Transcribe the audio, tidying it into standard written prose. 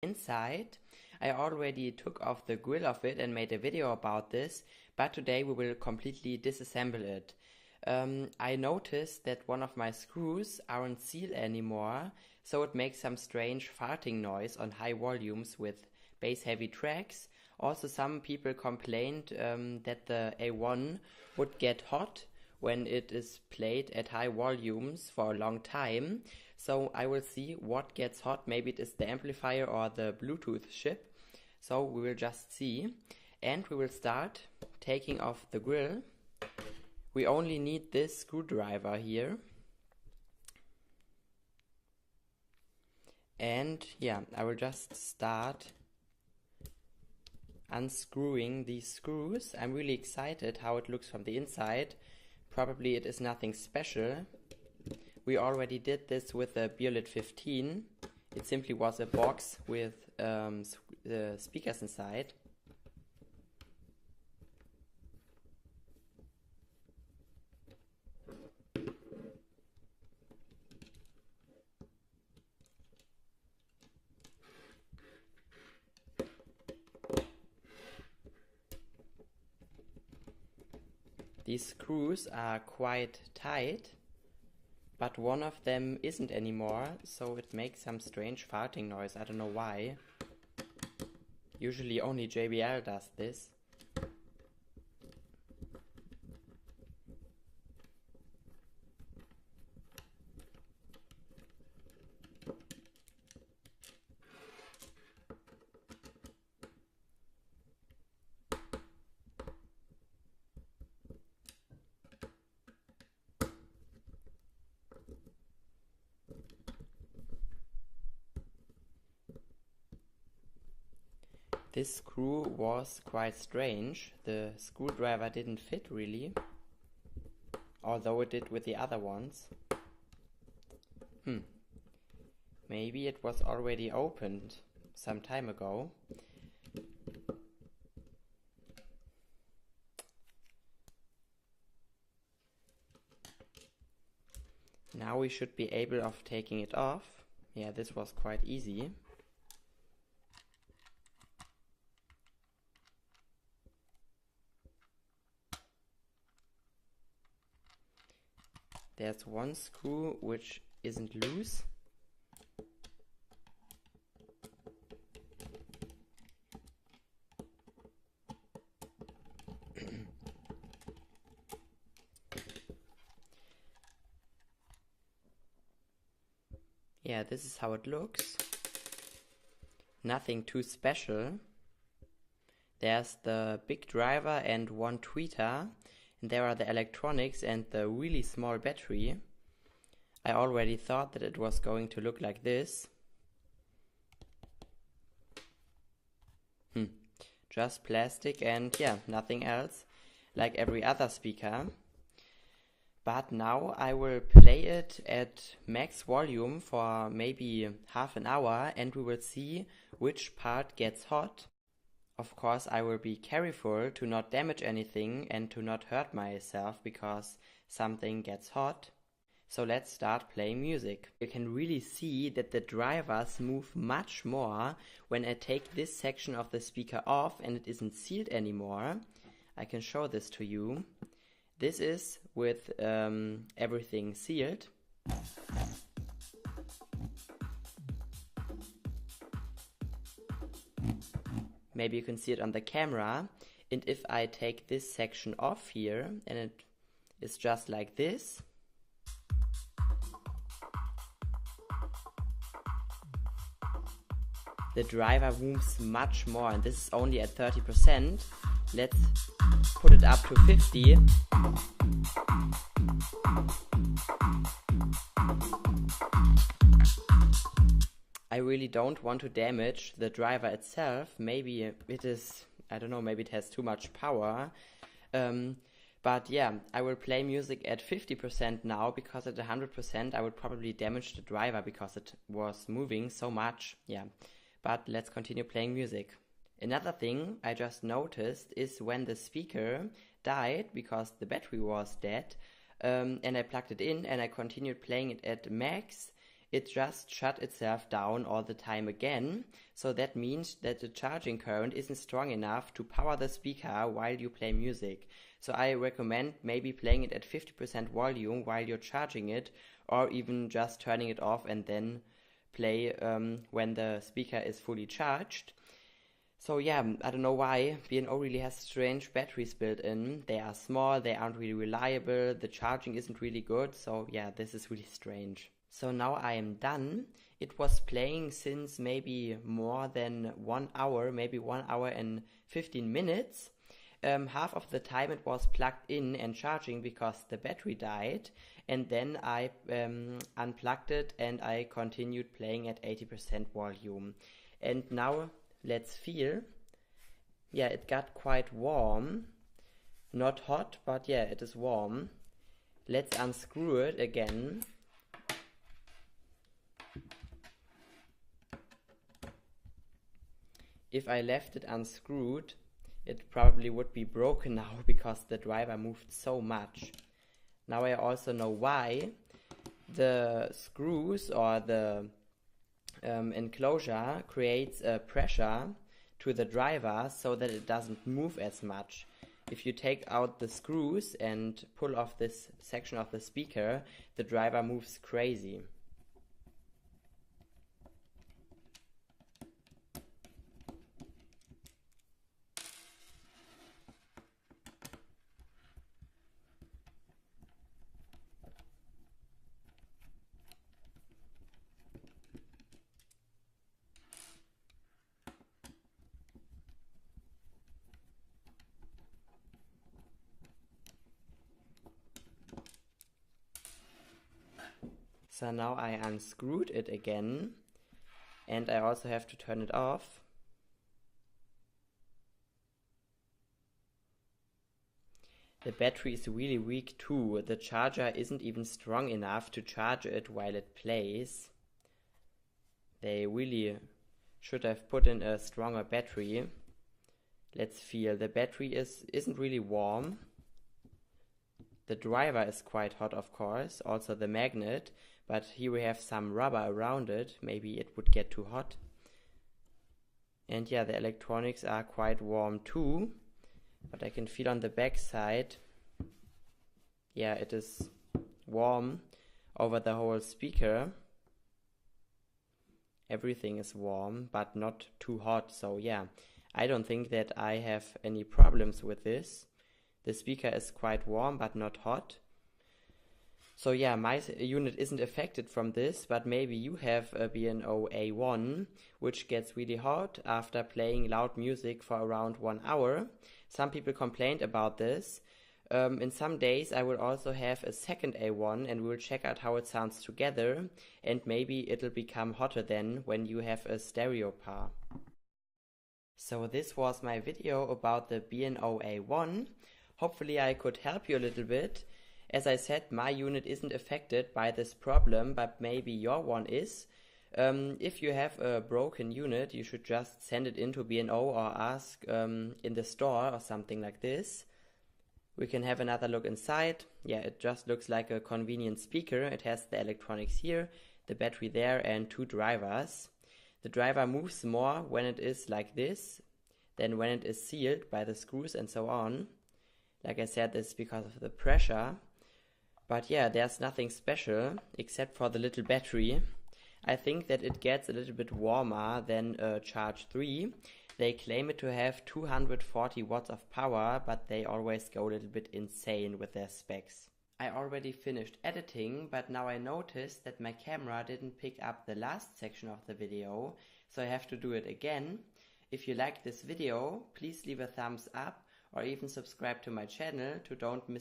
inside. I already took off the grill of it and made a video about this, but today we will completely disassemble it. I noticed that one of my screws aren't sealed anymore, so it makes some strange farting noise on high volumes with bass heavy tracks. Also, some people complained that the A1 would get hot when it is played at high volumes for a long time. So I will see what gets hot. Maybe it is the amplifier or the Bluetooth chip. So we will just see. And we will start taking off the grill. We only need this screwdriver here. And yeah, I will just start unscrewing these screws. I'm really excited how it looks from the inside. Probably it is nothing special. We already did this with the B&O 15. It simply was a box with speakers inside. These screws are quite tight, but one of them isn't anymore, so it makes some strange farting noise. I don't know why. Usually only JBL does this. This screw was quite strange. The screwdriver didn't fit really, although it did with the other ones. Maybe it was already opened some time ago. Now we should be able of taking it off. Yeah, this was quite easy. There's one screw which isn't loose. Yeah, this is how it looks. Nothing too special. There's the big driver and one tweeter. And there are the electronics and the really small battery. I already thought that it was going to look like this. Just plastic and yeah, nothing else, like every other speaker. But now I will play it at max volume for maybe half an hour and we will see which part gets hot. Of course, I will be careful to not damage anything and to not hurt myself because something gets hot. So let's start playing music. You can really see that the drivers move much more when I take this section of the speaker off and it isn't sealed anymore. I can show this to you. This is with everything sealed. Maybe you can see it on the camera. And if I take this section off here and it is just like this, the driver moves much more, and this is only at 30%. Let's put it up to 50. I really don't want to damage the driver itself. Maybe it is, I don't know, maybe it has too much power. But yeah, I will play music at 50% now because at 100% I would probably damage the driver because it was moving so much. Yeah, but let's continue playing music. Another thing I just noticed is when the speaker died because the battery was dead and I plugged it in and I continued playing it at max, it just shut itself down all the time again. So that means that the charging current isn't strong enough to power the speaker while you play music. So I recommend maybe playing it at 50% volume while you're charging it, or even just turning it off and then play when the speaker is fully charged. So yeah, I don't know why B&O really has strange batteries built in. They are small, they aren't really reliable, the charging isn't really good, so yeah, this is really strange. So now I am done. It was playing since maybe more than 1 hour, maybe 1 hour and 15 minutes. Half of the time it was plugged in and charging because the battery died, and then I unplugged it and I continued playing at 80% volume. And now let's feel. Yeah, it got quite warm. Not hot, but yeah, it is warm. Let's unscrew it again. If I left it unscrewed, it probably would be broken now because the driver moved so much. Now I also know why. The screws or the enclosure creates a pressure to the driver so that it doesn't move as much. If you take out the screws and pull off this section of the speaker, the driver moves crazy. So now I unscrewed it again, and I also have to turn it off. The battery is really weak too. The charger isn't even strong enough to charge it while it plays. They really should have put in a stronger battery. Let's feel. The battery isn't really warm. The driver is quite hot, of course, also the magnet, but here we have some rubber around it. Maybe it would get too hot. And yeah, the electronics are quite warm too, but I can feel on the back side, yeah, it is warm over the whole speaker. Everything is warm, but not too hot, so yeah, I don't think that I have any problems with this. The speaker is quite warm but not hot. So yeah, my unit isn't affected from this, but maybe you have a B&O A1 which gets really hot after playing loud music for around 1 hour. Some people complained about this. In some days I will also have a second A1 and we'll check out how it sounds together, and maybe it'll become hotter then when you have a stereo par. So this was my video about the B&O A1. Hopefully I could help you a little bit. As I said, my unit isn't affected by this problem, but maybe your one is. If you have a broken unit, you should just send it into B&O or ask in the store or something like this. We can have another look inside. Yeah, it just looks like a convenient speaker. It has the electronics here, the battery there, and 2 drivers. The driver moves more when it is like this than when it is sealed by the screws and so on. Like I said, this is because of the pressure. But yeah, there's nothing special except for the little battery. I think that it gets a little bit warmer than a Charge 3. They claim it to have 240 watts of power, but they always go a little bit insane with their specs. I already finished editing, but now I noticed that my camera didn't pick up the last section of the video, so I have to do it again. If you liked this video, please leave a thumbs up or even subscribe to my channel to don't miss